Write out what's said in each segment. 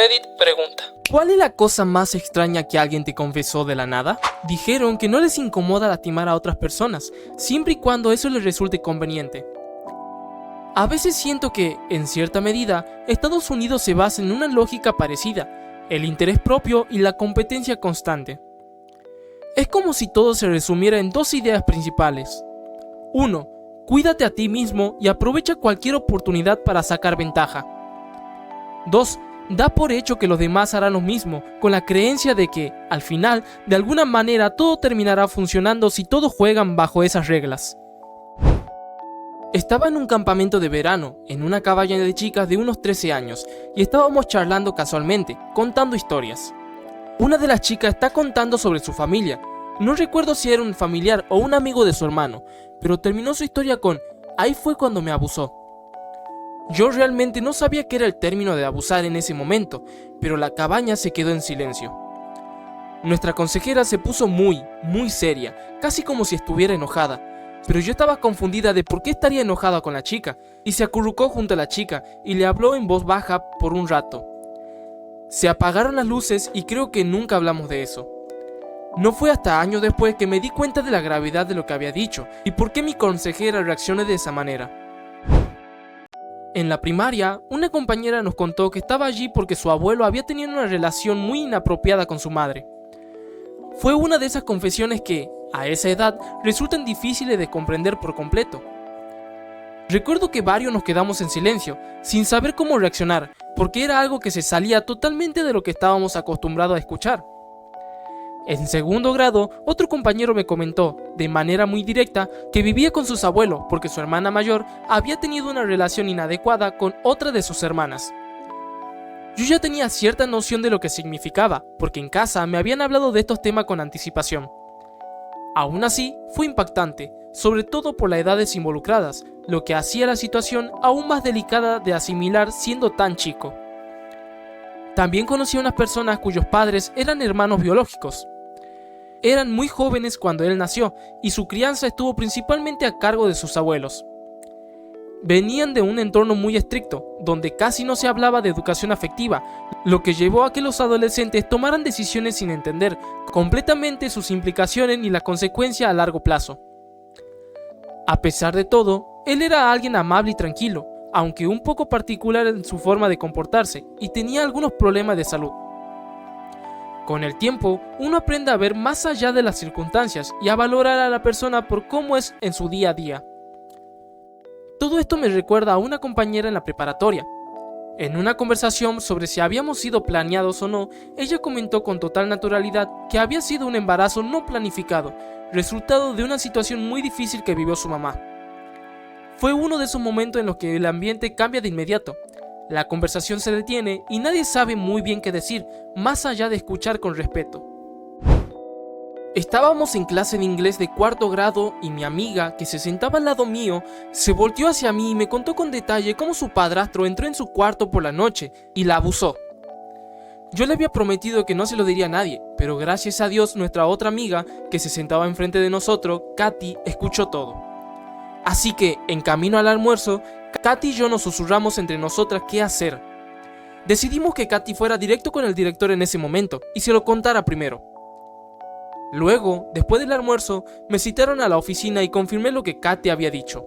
Reddit pregunta: ¿cuál es la cosa más extraña que alguien te confesó de la nada? Dijeron que no les incomoda lastimar a otras personas, siempre y cuando eso les resulte conveniente. A veces siento que, en cierta medida, Estados Unidos se basa en una lógica parecida, el interés propio y la competencia constante. Es como si todo se resumiera en dos ideas principales. 1. Cuídate a ti mismo y aprovecha cualquier oportunidad para sacar ventaja. 2. Da por hecho que los demás harán lo mismo, con la creencia de que, al final, de alguna manera todo terminará funcionando si todos juegan bajo esas reglas. Estaba en un campamento de verano, en una cabaña de chicas de unos 13 años, y estábamos charlando casualmente, contando historias. Una de las chicas está contando sobre su familia. No recuerdo si era un familiar o un amigo de su hermano, pero terminó su historia con: ahí fue cuando me abusó. Yo realmente no sabía qué era el término de abusar en ese momento, pero la cabaña se quedó en silencio. Nuestra consejera se puso muy seria, casi como si estuviera enojada, pero yo estaba confundida de por qué estaría enojada con la chica, y se acurrucó junto a la chica y le habló en voz baja por un rato. Se apagaron las luces y creo que nunca hablamos de eso. No fue hasta años después que me di cuenta de la gravedad de lo que había dicho y por qué mi consejera reaccionó de esa manera. En la primaria, una compañera nos contó que estaba allí porque su abuelo había tenido una relación muy inapropiada con su madre. Fue una de esas confesiones que, a esa edad, resultan difíciles de comprender por completo. Recuerdo que varios nos quedamos en silencio, sin saber cómo reaccionar, porque era algo que se salía totalmente de lo que estábamos acostumbrados a escuchar. En segundo grado, otro compañero me comentó, de manera muy directa, que vivía con sus abuelos porque su hermana mayor había tenido una relación inadecuada con otra de sus hermanas. Yo ya tenía cierta noción de lo que significaba, porque en casa me habían hablado de estos temas con anticipación. Aún así, fue impactante, sobre todo por las edades involucradas, lo que hacía la situación aún más delicada de asimilar siendo tan chico. También conocí a unas personas cuyos padres eran hermanos biológicos. Eran muy jóvenes cuando él nació, y su crianza estuvo principalmente a cargo de sus abuelos. Venían de un entorno muy estricto, donde casi no se hablaba de educación afectiva, lo que llevó a que los adolescentes tomaran decisiones sin entender completamente sus implicaciones ni la consecuencia a largo plazo. A pesar de todo, él era alguien amable y tranquilo, aunque un poco particular en su forma de comportarse, y tenía algunos problemas de salud. Con el tiempo, uno aprende a ver más allá de las circunstancias y a valorar a la persona por cómo es en su día a día. Todo esto me recuerda a una compañera en la preparatoria. En una conversación sobre si habíamos sido planeados o no, ella comentó con total naturalidad que había sido un embarazo no planificado, resultado de una situación muy difícil que vivió su mamá. Fue uno de esos momentos en los que el ambiente cambia de inmediato. La conversación se detiene y nadie sabe muy bien qué decir, más allá de escuchar con respeto. Estábamos en clase de inglés de cuarto grado y mi amiga, que se sentaba al lado mío, se volteó hacia mí y me contó con detalle cómo su padrastro entró en su cuarto por la noche y la abusó. Yo le había prometido que no se lo diría a nadie, pero gracias a Dios nuestra otra amiga, que se sentaba enfrente de nosotros, Katy, escuchó todo. Así que, en camino al almuerzo, Katy y yo nos susurramos entre nosotras qué hacer. Decidimos que Katy fuera directo con el director en ese momento y se lo contara primero. Luego, después del almuerzo, me citaron a la oficina y confirmé lo que Katy había dicho.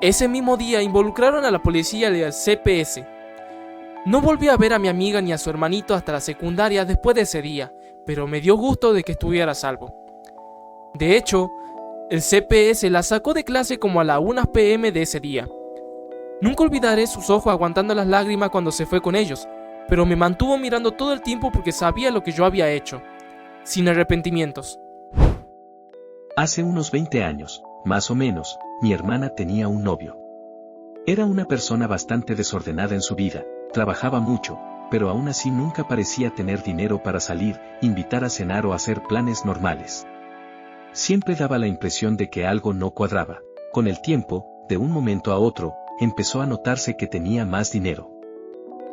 Ese mismo día involucraron a la policía y al CPS. No volví a ver a mi amiga ni a su hermanito hasta la secundaria después de ese día, pero me dio gusto de que estuviera a salvo. De hecho, el CPS la sacó de clase como a la 1 p.m. de ese día. Nunca olvidaré sus ojos aguantando las lágrimas cuando se fue con ellos, pero me mantuvo mirando todo el tiempo porque sabía lo que yo había hecho, sin arrepentimientos. Hace unos 20 años, más o menos, mi hermana tenía un novio. Era una persona bastante desordenada en su vida, trabajaba mucho, pero aún así nunca parecía tener dinero para salir, invitar a cenar o hacer planes normales. Siempre daba la impresión de que algo no cuadraba. Con el tiempo, de un momento a otro, empezó a notarse que tenía más dinero.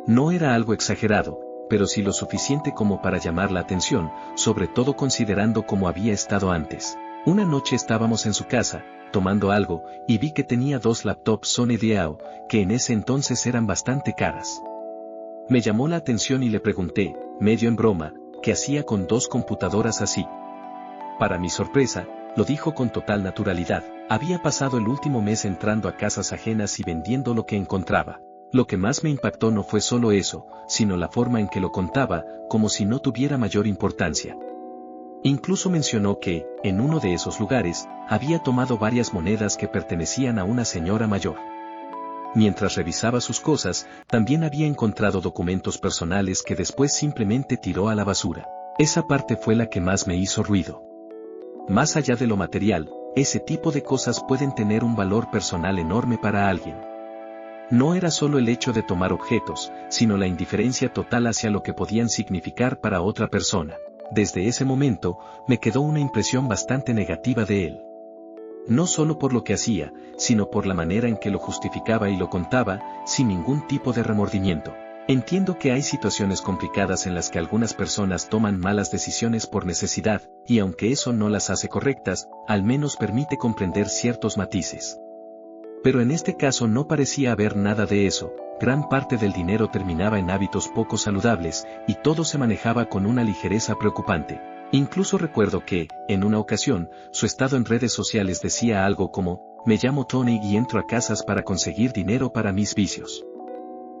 No era algo exagerado, pero sí lo suficiente como para llamar la atención, sobre todo considerando cómo había estado antes. Una noche estábamos en su casa, tomando algo, y vi que tenía 2 laptops Sony Diao, que en ese entonces eran bastante caras. Me llamó la atención y le pregunté, medio en broma, qué hacía con 2 computadoras así. Para mi sorpresa, lo dijo con total naturalidad, había pasado el último mes entrando a casas ajenas y vendiendo lo que encontraba. Lo que más me impactó no fue solo eso, sino la forma en que lo contaba, como si no tuviera mayor importancia. Incluso mencionó que, en uno de esos lugares, había tomado varias monedas que pertenecían a una señora mayor. Mientras revisaba sus cosas, también había encontrado documentos personales que después simplemente tiró a la basura. Esa parte fue la que más me hizo ruido. Más allá de lo material, ese tipo de cosas pueden tener un valor personal enorme para alguien. No era solo el hecho de tomar objetos, sino la indiferencia total hacia lo que podían significar para otra persona. Desde ese momento, me quedó una impresión bastante negativa de él. No solo por lo que hacía, sino por la manera en que lo justificaba y lo contaba, sin ningún tipo de remordimiento. Entiendo que hay situaciones complicadas en las que algunas personas toman malas decisiones por necesidad, y aunque eso no las hace correctas, al menos permite comprender ciertos matices. Pero en este caso no parecía haber nada de eso, gran parte del dinero terminaba en hábitos poco saludables, y todo se manejaba con una ligereza preocupante. Incluso recuerdo que, en una ocasión, su estado en redes sociales decía algo como, me llamo Tony y entro a casas para conseguir dinero para mis vicios.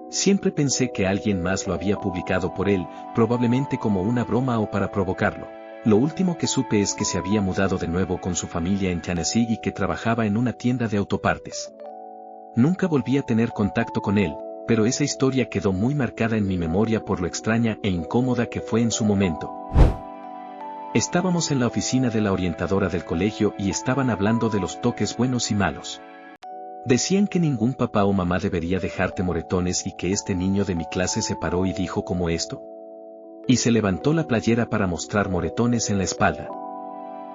Siempre pensé que alguien más lo había publicado por él, probablemente como una broma o para provocarlo. Lo último que supe es que se había mudado de nuevo con su familia en Tennessee y que trabajaba en una tienda de autopartes. Nunca volví a tener contacto con él, pero esa historia quedó muy marcada en mi memoria por lo extraña e incómoda que fue en su momento. Estábamos en la oficina de la orientadora del colegio y estaban hablando de los toques buenos y malos. Decían que ningún papá o mamá debería dejarte moretones y que este niño de mi clase se paró y dijo como esto. Y se levantó la playera para mostrar moretones en la espalda.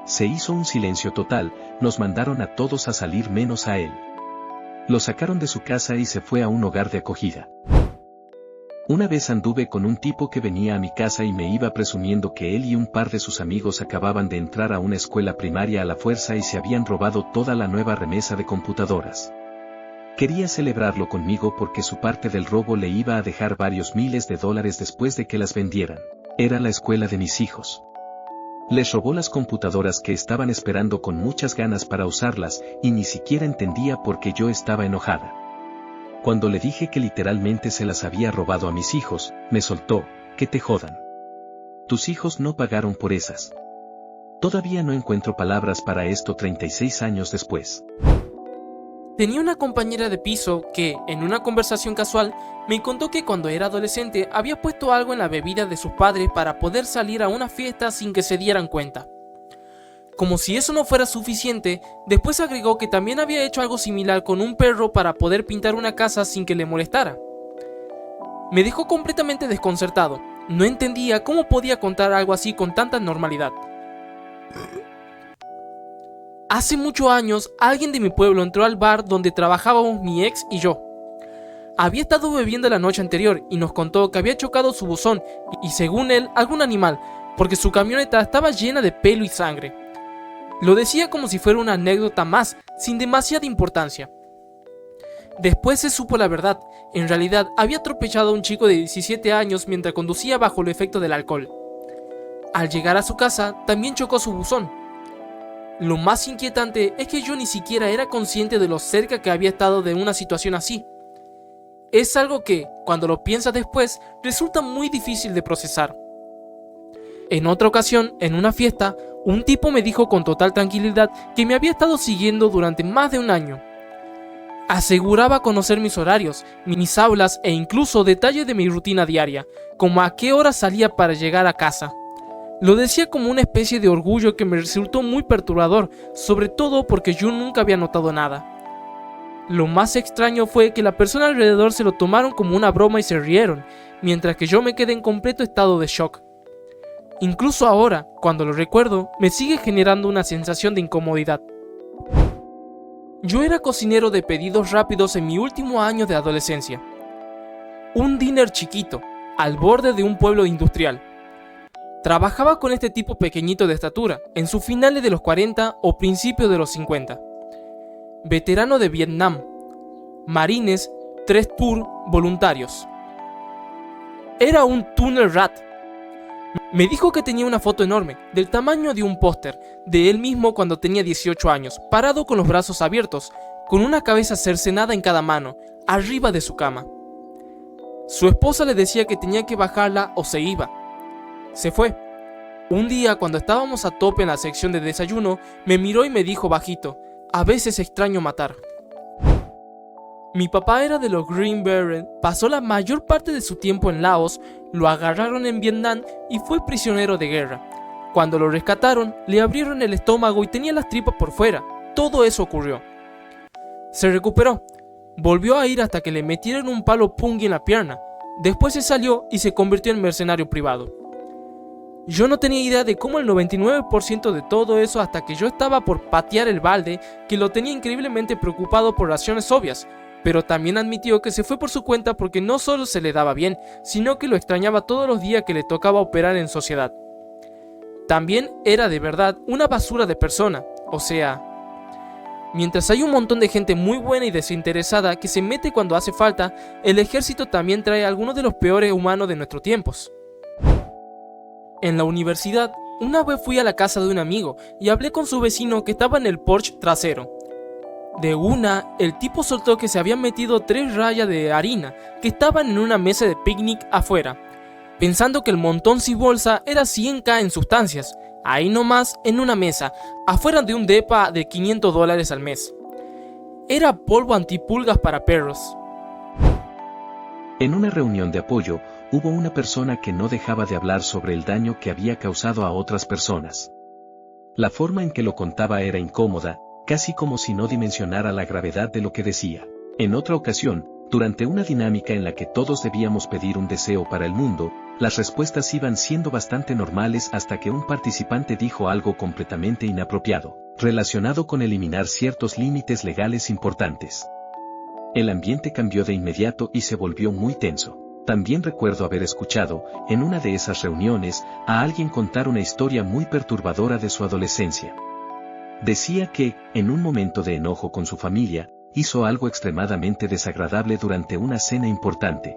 Se hizo un silencio total, nos mandaron a todos a salir menos a él. Lo sacaron de su casa y se fue a un hogar de acogida. Una vez anduve con un tipo que venía a mi casa y me iba presumiendo que él y un par de sus amigos acababan de entrar a una escuela primaria a la fuerza y se habían robado toda la nueva remesa de computadoras. Quería celebrarlo conmigo porque su parte del robo le iba a dejar varios miles de dólares después de que las vendieran. Era la escuela de mis hijos. Les robó las computadoras que estaban esperando con muchas ganas para usarlas, y ni siquiera entendía por qué yo estaba enojada. Cuando le dije que literalmente se las había robado a mis hijos, me soltó, que te jodan. Tus hijos no pagaron por esas. Todavía no encuentro palabras para esto 36 años después. Tenía una compañera de piso que, en una conversación casual, me contó que cuando era adolescente había puesto algo en la bebida de sus padres para poder salir a una fiesta sin que se dieran cuenta. Como si eso no fuera suficiente, después agregó que también había hecho algo similar con un perro para poder pintar una casa sin que le molestara. Me dejó completamente desconcertado, no entendía cómo podía contar algo así con tanta normalidad. Hace muchos años, alguien de mi pueblo entró al bar donde trabajábamos mi ex y yo. Había estado bebiendo la noche anterior y nos contó que había chocado su buzón y, según él, algún animal, porque su camioneta estaba llena de pelo y sangre. Lo decía como si fuera una anécdota más, sin demasiada importancia. Después se supo la verdad, en realidad había atropellado a un chico de 17 años mientras conducía bajo el efecto del alcohol. Al llegar a su casa, también chocó su buzón. Lo más inquietante es que yo ni siquiera era consciente de lo cerca que había estado de una situación así. Es algo que, cuando lo piensas después, resulta muy difícil de procesar. En otra ocasión, en una fiesta, un tipo me dijo con total tranquilidad que me había estado siguiendo durante más de un año. Aseguraba conocer mis horarios, mis aulas e incluso detalles de mi rutina diaria, como a qué hora salía para llegar a casa. Lo decía como una especie de orgullo que me resultó muy perturbador, sobre todo porque yo nunca había notado nada. Lo más extraño fue que la persona alrededor se lo tomaron como una broma y se rieron, mientras que yo me quedé en completo estado de shock. Incluso ahora, cuando lo recuerdo, me sigue generando una sensación de incomodidad. Yo era cocinero de pedidos rápidos en mi último año de adolescencia. Un diner chiquito, al borde de un pueblo industrial. Trabajaba con este tipo pequeñito de estatura, en sus finales de los 40 o principios de los 50. Veterano de Vietnam. Marines, 3 tours, voluntarios. Era un tunnel rat. Me dijo que tenía una foto enorme, del tamaño de un póster, de él mismo cuando tenía 18 años, parado con los brazos abiertos, con una cabeza cercenada en cada mano, arriba de su cama. Su esposa le decía que tenía que bajarla o se iba. Se fue. Un día, cuando estábamos a tope en la sección de desayuno, me miró y me dijo bajito: "A veces extraño matar". Mi papá era de los Green Beret, pasó la mayor parte de su tiempo en Laos, lo agarraron en Vietnam y fue prisionero de guerra. Cuando lo rescataron, le abrieron el estómago y tenía las tripas por fuera. Todo eso ocurrió. Se recuperó. Volvió a ir hasta que le metieron un palo pungi en la pierna. Después se salió y se convirtió en mercenario privado. Yo no tenía idea de cómo el 99% de todo eso hasta que yo estaba por patear el balde, que lo tenía increíblemente preocupado por razones obvias, pero también admitió que se fue por su cuenta porque no solo se le daba bien, sino que lo extrañaba todos los días que le tocaba operar en sociedad. También era de verdad una basura de persona, o sea, mientras hay un montón de gente muy buena y desinteresada que se mete cuando hace falta, el ejército también trae a algunos de los peores humanos de nuestros tiempos. En la universidad, una vez fui a la casa de un amigo y hablé con su vecino que estaba en el porche trasero. De una, el tipo soltó que se habían metido 3 rayas de harina que estaban en una mesa de picnic afuera, pensando que el montón sin bolsa era 100K en sustancias, ahí nomás en una mesa, afuera de un depa de $500 al mes. Era polvo antipulgas para perros. En una reunión de apoyo, hubo una persona que no dejaba de hablar sobre el daño que había causado a otras personas. La forma en que lo contaba era incómoda, casi como si no dimensionara la gravedad de lo que decía. En otra ocasión, durante una dinámica en la que todos debíamos pedir un deseo para el mundo, las respuestas iban siendo bastante normales hasta que un participante dijo algo completamente inapropiado, relacionado con eliminar ciertos límites legales importantes. El ambiente cambió de inmediato y se volvió muy tenso. También recuerdo haber escuchado, en una de esas reuniones, a alguien contar una historia muy perturbadora de su adolescencia. Decía que, en un momento de enojo con su familia, hizo algo extremadamente desagradable durante una cena importante.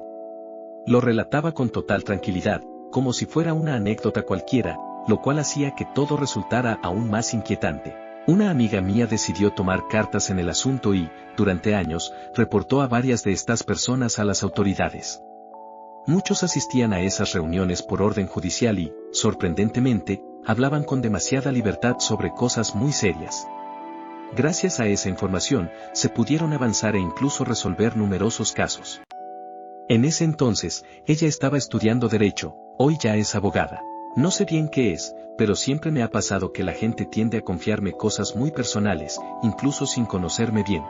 Lo relataba con total tranquilidad, como si fuera una anécdota cualquiera, lo cual hacía que todo resultara aún más inquietante. Una amiga mía decidió tomar cartas en el asunto y, durante años, reportó a varias de estas personas a las autoridades. Muchos asistían a esas reuniones por orden judicial y, sorprendentemente, hablaban con demasiada libertad sobre cosas muy serias. Gracias a esa información, se pudieron avanzar e incluso resolver numerosos casos. En ese entonces, ella estaba estudiando Derecho, hoy ya es abogada. No sé bien qué es, pero siempre me ha pasado que la gente tiende a confiarme cosas muy personales, incluso sin conocerme bien.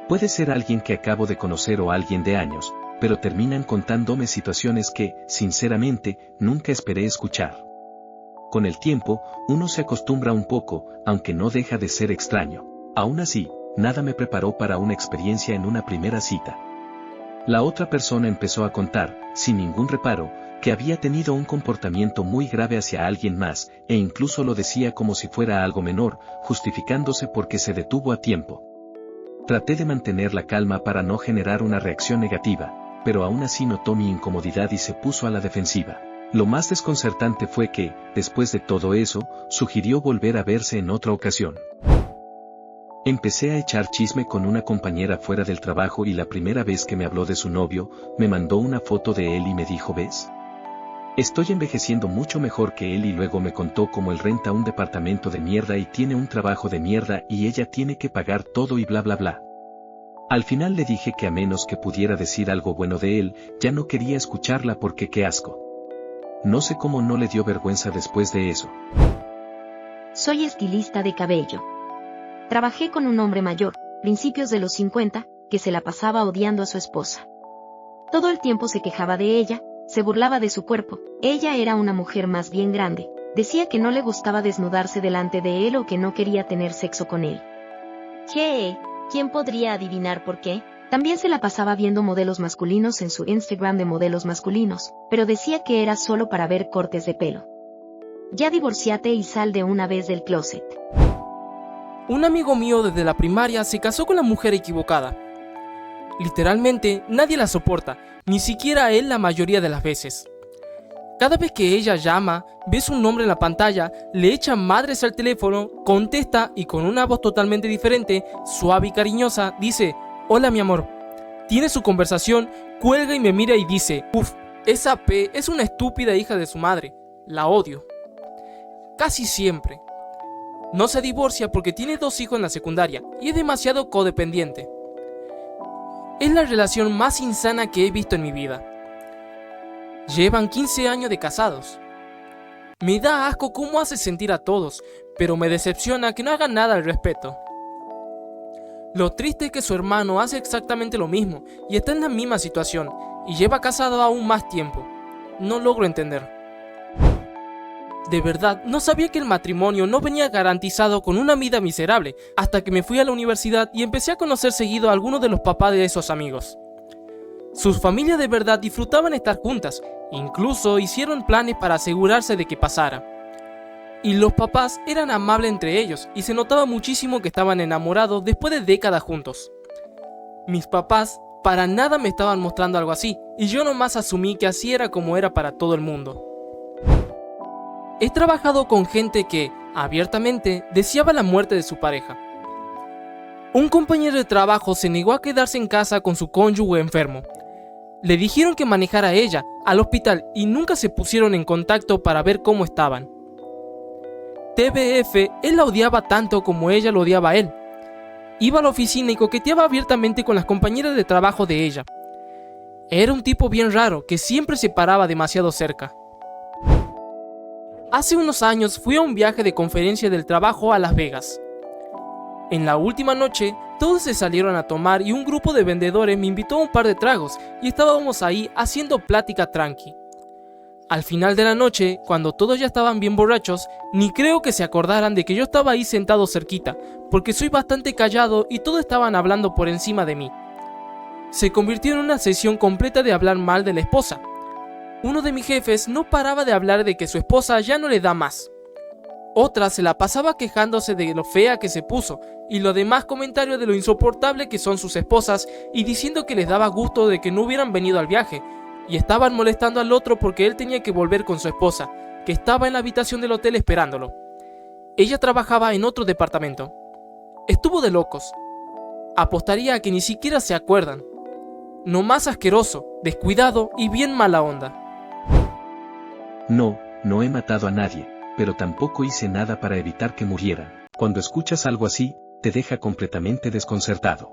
Puede ser alguien que acabo de conocer o alguien de años, pero terminan contándome situaciones que, sinceramente, nunca esperé escuchar. Con el tiempo, uno se acostumbra un poco, aunque no deja de ser extraño. Aún así, nada me preparó para una experiencia en una primera cita. La otra persona empezó a contar, sin ningún reparo, que había tenido un comportamiento muy grave hacia alguien más, e incluso lo decía como si fuera algo menor, justificándose porque se detuvo a tiempo. Traté de mantener la calma para no generar una reacción negativa, pero aún así notó mi incomodidad y se puso a la defensiva. Lo más desconcertante fue que, después de todo eso, sugirió volver a verse en otra ocasión. Empecé a echar chisme con una compañera fuera del trabajo y la primera vez que me habló de su novio, me mandó una foto de él y me dijo: ¿ves? Estoy envejeciendo mucho mejor que él, y luego me contó cómo él renta un departamento de mierda y tiene un trabajo de mierda y ella tiene que pagar todo y bla bla bla. Al final le dije que a menos que pudiera decir algo bueno de él, ya no quería escucharla porque qué asco. No sé cómo no le dio vergüenza después de eso. Soy estilista de cabello. Trabajé con un hombre mayor, principios de los 50, que se la pasaba odiando a su esposa. Todo el tiempo se quejaba de ella, se burlaba de su cuerpo. Ella era una mujer más bien grande, decía que no le gustaba desnudarse delante de él o que no quería tener sexo con él. ¿Quién podría adivinar por qué? También se la pasaba viendo modelos masculinos en su Instagram de modelos masculinos, pero decía que era solo para ver cortes de pelo. Ya divorciate y sal de una vez del closet. Un amigo mío desde la primaria se casó con la mujer equivocada. Literalmente, nadie la soporta, ni siquiera a él la mayoría de las veces. Cada vez que ella llama, ve su nombre en la pantalla, le echa madres al teléfono, contesta y con una voz totalmente diferente, suave y cariñosa, dice: hola mi amor. Tiene su conversación, cuelga y me mira y dice: uff, esa P es una estúpida hija de su madre, la odio. Casi siempre. No se divorcia porque tiene 2 hijos en la secundaria y es demasiado codependiente. Es la relación más insana que he visto en mi vida. Llevan 15 años de casados. Me da asco cómo hace sentir a todos, pero me decepciona que no haga nada al respecto. Lo triste es que su hermano hace exactamente lo mismo y está en la misma situación y lleva casado aún más tiempo. No logro entender. De verdad, no sabía que el matrimonio no venía garantizado con una vida miserable hasta que me fui a la universidad y empecé a conocer seguido a algunos de los papás de esos amigos. Sus familias de verdad disfrutaban estar juntas, incluso hicieron planes para asegurarse de que pasara. Y los papás eran amables entre ellos y se notaba muchísimo que estaban enamorados después de décadas juntos. Mis papás para nada me estaban mostrando algo así y yo nomás asumí que así era como era para todo el mundo. He trabajado con gente que, abiertamente, deseaba la muerte de su pareja. Un compañero de trabajo se negó a quedarse en casa con su cónyuge enfermo. Le dijeron que manejara a ella al hospital y nunca se pusieron en contacto para ver cómo estaban. TBF, él la odiaba tanto como ella lo odiaba a él. Iba a la oficina y coqueteaba abiertamente con las compañeras de trabajo de ella. Era un tipo bien raro que siempre se paraba demasiado cerca. Hace unos años fui a un viaje de conferencia del trabajo a Las Vegas. En la última noche, todos se salieron a tomar y un grupo de vendedores me invitó a un par de tragos y estábamos ahí haciendo plática tranqui. Al final de la noche, cuando todos ya estaban bien borrachos, ni creo que se acordaran de que yo estaba ahí sentado cerquita, porque soy bastante callado y todos estaban hablando por encima de mí. Se convirtió en una sesión completa de hablar mal de la esposa. Uno de mis jefes no paraba de hablar de que su esposa ya no le da más. Otra se la pasaba quejándose de lo fea que se puso y los demás comentarios de lo insoportable que son sus esposas y diciendo que les daba gusto de que no hubieran venido al viaje y estaban molestando al otro porque él tenía que volver con su esposa, que estaba en la habitación del hotel esperándolo. Ella trabajaba en otro departamento. Estuvo de locos. Apostaría a que ni siquiera se acuerdan. No más asqueroso, descuidado y bien mala onda. No he matado a nadie, pero tampoco hice nada para evitar que murieran. Cuando escuchas algo así, te deja completamente desconcertado.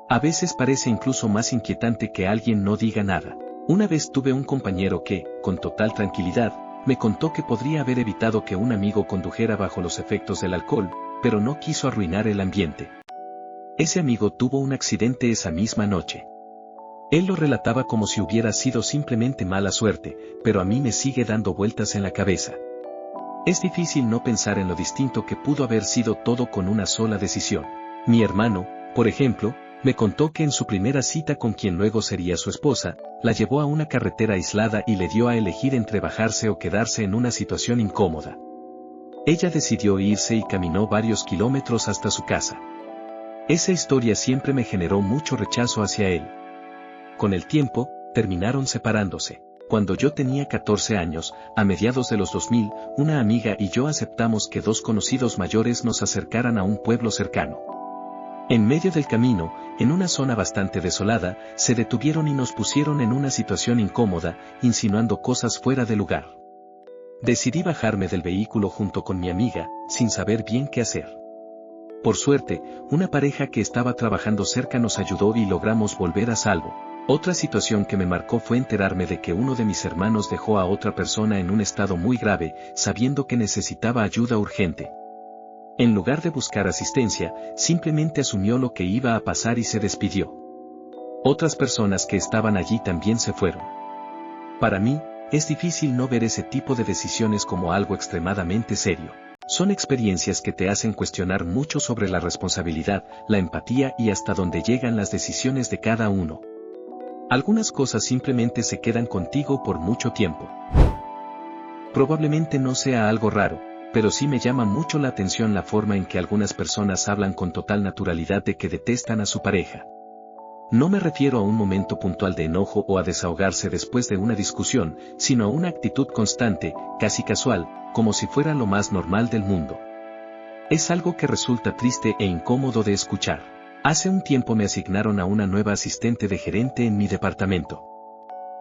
A veces parece incluso más inquietante que alguien no diga nada. Una vez tuve un compañero que, con total tranquilidad, me contó que podría haber evitado que un amigo condujera bajo los efectos del alcohol, pero no quiso arruinar el ambiente. Ese amigo tuvo un accidente esa misma noche. Él lo relataba como si hubiera sido simplemente mala suerte, pero a mí me sigue dando vueltas en la cabeza. Es difícil no pensar en lo distinto que pudo haber sido todo con una sola decisión. Mi hermano, por ejemplo, me contó que en su primera cita con quien luego sería su esposa, la llevó a una carretera aislada y le dio a elegir entre bajarse o quedarse en una situación incómoda. Ella decidió irse y caminó varios kilómetros hasta su casa. Esa historia siempre me generó mucho rechazo hacia él. Con el tiempo, terminaron separándose. Cuando yo tenía 14 años, a mediados de los 2000, una amiga y yo aceptamos que 2 conocidos mayores nos acercaran a un pueblo cercano. En medio del camino, en una zona bastante desolada, se detuvieron y nos pusieron en una situación incómoda, insinuando cosas fuera de lugar. Decidí bajarme del vehículo junto con mi amiga, sin saber bien qué hacer. Por suerte, una pareja que estaba trabajando cerca nos ayudó y logramos volver a salvo. Otra situación que me marcó fue enterarme de que uno de mis hermanos dejó a otra persona en un estado muy grave, sabiendo que necesitaba ayuda urgente. En lugar de buscar asistencia, simplemente asumió lo que iba a pasar y se despidió. Otras personas que estaban allí también se fueron. Para mí, es difícil no ver ese tipo de decisiones como algo extremadamente serio. Son experiencias que te hacen cuestionar mucho sobre la responsabilidad, la empatía y hasta dónde llegan las decisiones de cada uno. Algunas cosas simplemente se quedan contigo por mucho tiempo. Probablemente no sea algo raro, pero sí me llama mucho la atención la forma en que algunas personas hablan con total naturalidad de que detestan a su pareja. No me refiero a un momento puntual de enojo o a desahogarse después de una discusión, sino a una actitud constante, casi casual, como si fuera lo más normal del mundo. Es algo que resulta triste e incómodo de escuchar. Hace un tiempo me asignaron a una nueva asistente de gerente en mi departamento.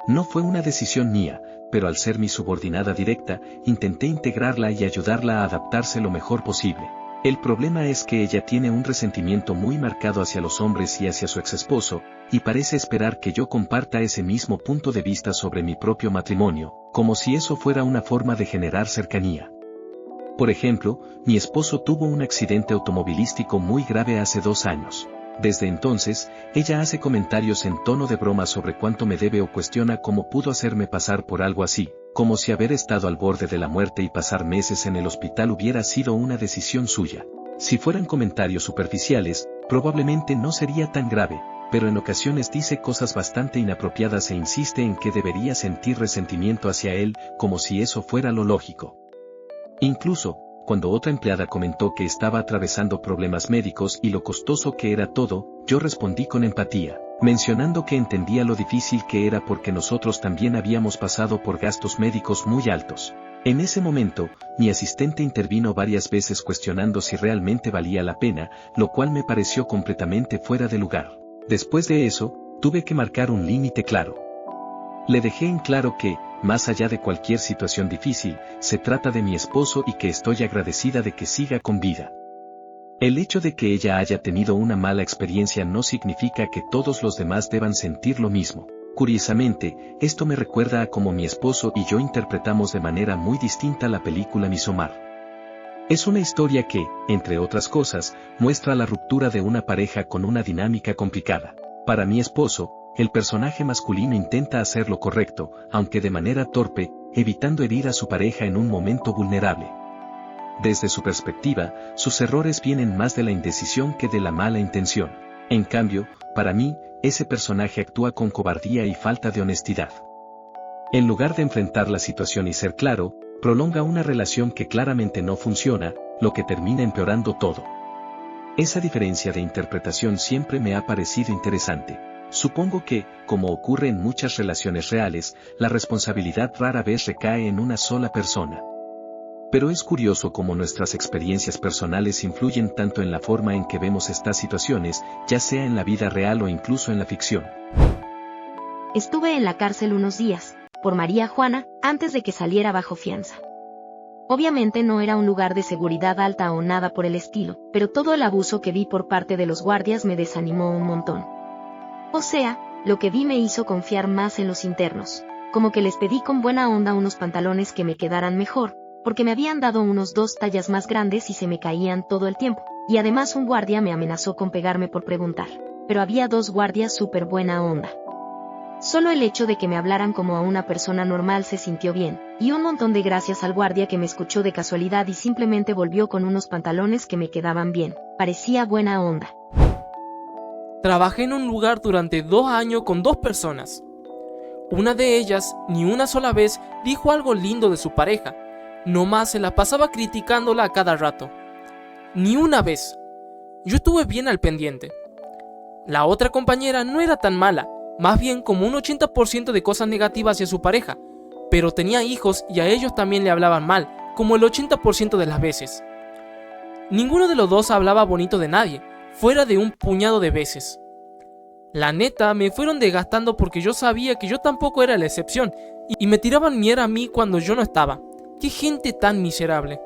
No fue una decisión mía, pero al ser mi subordinada directa, intenté integrarla y ayudarla a adaptarse lo mejor posible. El problema es que ella tiene un resentimiento muy marcado hacia los hombres y hacia su exesposo, y parece esperar que yo comparta ese mismo punto de vista sobre mi propio matrimonio, como si eso fuera una forma de generar cercanía. Por ejemplo, mi esposo tuvo un accidente automovilístico muy grave hace 2 años. Desde entonces, ella hace comentarios en tono de broma sobre cuánto me debe o cuestiona cómo pudo hacerme pasar por algo así, como si haber estado al borde de la muerte y pasar meses en el hospital hubiera sido una decisión suya. Si fueran comentarios superficiales, probablemente no sería tan grave, pero en ocasiones dice cosas bastante inapropiadas e insiste en que debería sentir resentimiento hacia él, como si eso fuera lo lógico. Incluso, cuando otra empleada comentó que estaba atravesando problemas médicos y lo costoso que era todo, yo respondí con empatía, mencionando que entendía lo difícil que era porque nosotros también habíamos pasado por gastos médicos muy altos. En ese momento, mi asistente intervino varias veces cuestionando si realmente valía la pena, lo cual me pareció completamente fuera de lugar. Después de eso, tuve que marcar un límite claro. Le dejé en claro que, más allá de cualquier situación difícil, se trata de mi esposo y que estoy agradecida de que siga con vida. El hecho de que ella haya tenido una mala experiencia no significa que todos los demás deban sentir lo mismo. Curiosamente, esto me recuerda a cómo mi esposo y yo interpretamos de manera muy distinta la película Midsommar. Es una historia que, entre otras cosas, muestra la ruptura de una pareja con una dinámica complicada. Para mi esposo, el personaje masculino intenta hacer lo correcto, aunque de manera torpe, evitando herir a su pareja en un momento vulnerable. Desde su perspectiva, sus errores vienen más de la indecisión que de la mala intención. En cambio, para mí, ese personaje actúa con cobardía y falta de honestidad. En lugar de enfrentar la situación y ser claro, prolonga una relación que claramente no funciona, lo que termina empeorando todo. Esa diferencia de interpretación siempre me ha parecido interesante. Supongo que, como ocurre en muchas relaciones reales, la responsabilidad rara vez recae en una sola persona. Pero es curioso cómo nuestras experiencias personales influyen tanto en la forma en que vemos estas situaciones, ya sea en la vida real o incluso en la ficción. Estuve en la cárcel unos días, por María Juana, antes de que saliera bajo fianza. Obviamente no era un lugar de seguridad alta o nada por el estilo, pero todo el abuso que vi por parte de los guardias me desanimó un montón. O sea, lo que vi me hizo confiar más en los internos, como que les pedí con buena onda unos pantalones que me quedaran mejor, porque me habían dado unos 2 tallas más grandes y se me caían todo el tiempo, y además un guardia me amenazó con pegarme por preguntar, pero había 2 guardias súper buena onda. Solo el hecho de que me hablaran como a una persona normal se sintió bien, y un montón de gracias al guardia que me escuchó de casualidad y simplemente volvió con unos pantalones que me quedaban bien, parecía buena onda. Trabajé en un lugar durante 2 años con 2 personas. Una de ellas, ni una sola vez, dijo algo lindo de su pareja. Nomás se la pasaba criticándola a cada rato. Ni una vez. Yo estuve bien al pendiente. La otra compañera no era tan mala, más bien como un 80% de cosas negativas hacia su pareja, pero tenía hijos y a ellos también le hablaban mal, como el 80% de las veces. Ninguno de los dos hablaba bonito de nadie, fuera de un puñado de veces. La neta, me fueron desgastando porque yo sabía que yo tampoco era la excepción, y me tiraban mierda a mí cuando yo no estaba. ¡Qué gente tan miserable!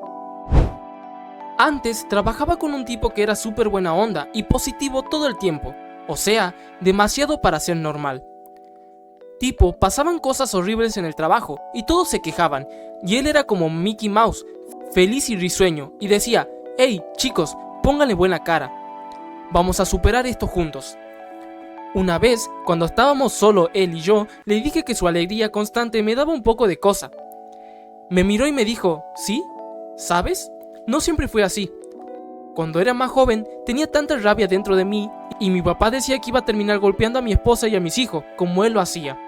Antes trabajaba con un tipo que era súper buena onda y positivo todo el tiempo, o sea, demasiado para ser normal. Tipo, pasaban cosas horribles en el trabajo y todos se quejaban, y él era como Mickey Mouse, feliz y risueño, y decía: «Hey, chicos, pónganle buena cara. Vamos a superar esto juntos». Una vez, cuando estábamos solo él y yo, le dije que su alegría constante me daba un poco de cosa. Me miró y me dijo: «¿Sí? ¿Sabes? No siempre fue así. Cuando era más joven, tenía tanta rabia dentro de mí, y mi papá decía que iba a terminar golpeando a mi esposa y a mis hijos, como él lo hacía.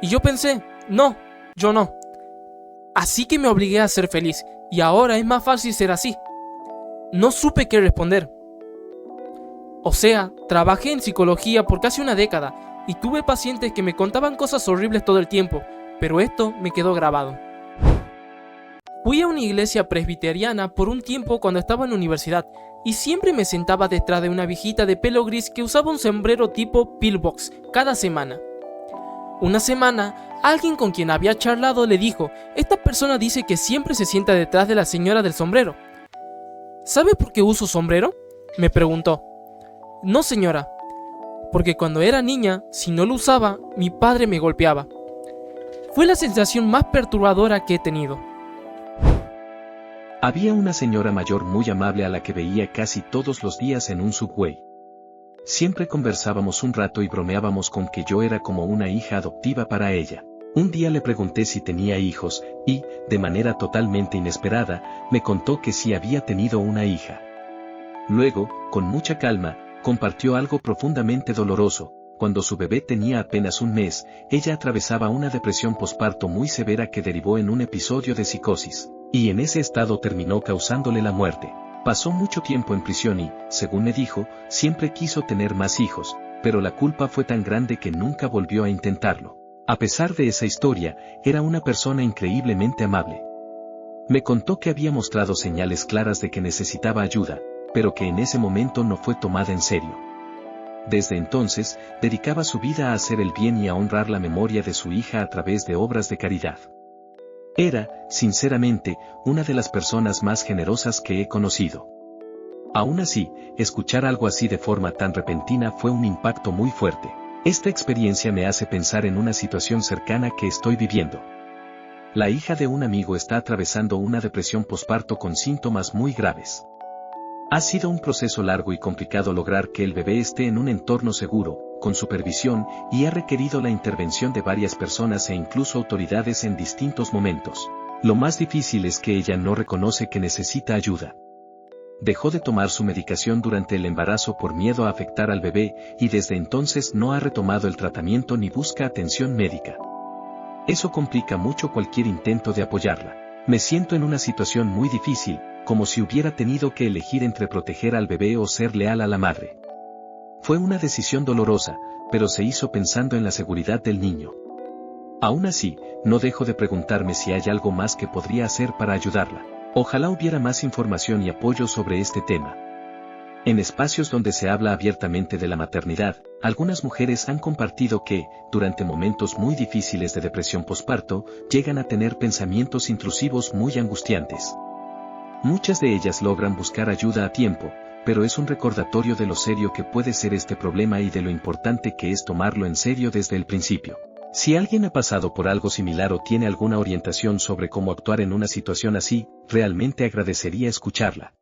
Y yo pensé, no, yo no. Así que me obligué a ser feliz, y ahora es más fácil ser así». No supe qué responder. O sea, trabajé en psicología por casi una década y tuve pacientes que me contaban cosas horribles todo el tiempo, pero esto me quedó grabado. Fui a una iglesia presbiteriana por un tiempo cuando estaba en la universidad y siempre me sentaba detrás de una viejita de pelo gris que usaba un sombrero tipo pillbox cada semana. Una semana, alguien con quien había charlado le dijo: esta persona dice que siempre se sienta detrás de la señora del sombrero. ¿Sabe por qué uso sombrero?, me preguntó. No, señora, porque cuando era niña, si no lo usaba, mi padre me golpeaba. Fue la sensación más perturbadora que he tenido. Había una señora mayor muy amable a la que veía casi todos los días en un subway. Siempre conversábamos un rato y bromeábamos con que yo era como una hija adoptiva para ella. Un día le pregunté si tenía hijos, y, de manera totalmente inesperada, me contó que sí había tenido una hija. Luego, con mucha calma, compartió algo profundamente doloroso. Cuando su bebé tenía apenas un mes, ella atravesaba una depresión posparto muy severa que derivó en un episodio de psicosis, y en ese estado terminó causándole la muerte. Pasó mucho tiempo en prisión y, según me dijo, siempre quiso tener más hijos, pero la culpa fue tan grande que nunca volvió a intentarlo. A pesar de esa historia, era una persona increíblemente amable. Me contó que había mostrado señales claras de que necesitaba ayuda, pero que en ese momento no fue tomada en serio. Desde entonces, dedicaba su vida a hacer el bien y a honrar la memoria de su hija a través de obras de caridad. Era, sinceramente, una de las personas más generosas que he conocido. Aún así, escuchar algo así de forma tan repentina fue un impacto muy fuerte. Esta experiencia me hace pensar en una situación cercana que estoy viviendo. La hija de un amigo está atravesando una depresión posparto con síntomas muy graves. Ha sido un proceso largo y complicado lograr que el bebé esté en un entorno seguro, con supervisión, y ha requerido la intervención de varias personas e incluso autoridades en distintos momentos. Lo más difícil es que ella no reconoce que necesita ayuda. Dejó de tomar su medicación durante el embarazo por miedo a afectar al bebé, y desde entonces no ha retomado el tratamiento ni busca atención médica. Eso complica mucho cualquier intento de apoyarla. Me siento en una situación muy difícil, como si hubiera tenido que elegir entre proteger al bebé o ser leal a la madre. Fue una decisión dolorosa, pero se hizo pensando en la seguridad del niño. Aún así, no dejo de preguntarme si hay algo más que podría hacer para ayudarla. Ojalá hubiera más información y apoyo sobre este tema. En espacios donde se habla abiertamente de la maternidad, algunas mujeres han compartido que, durante momentos muy difíciles de depresión posparto, llegan a tener pensamientos intrusivos muy angustiantes. Muchas de ellas logran buscar ayuda a tiempo, pero es un recordatorio de lo serio que puede ser este problema y de lo importante que es tomarlo en serio desde el principio. Si alguien ha pasado por algo similar o tiene alguna orientación sobre cómo actuar en una situación así, realmente agradecería escucharla.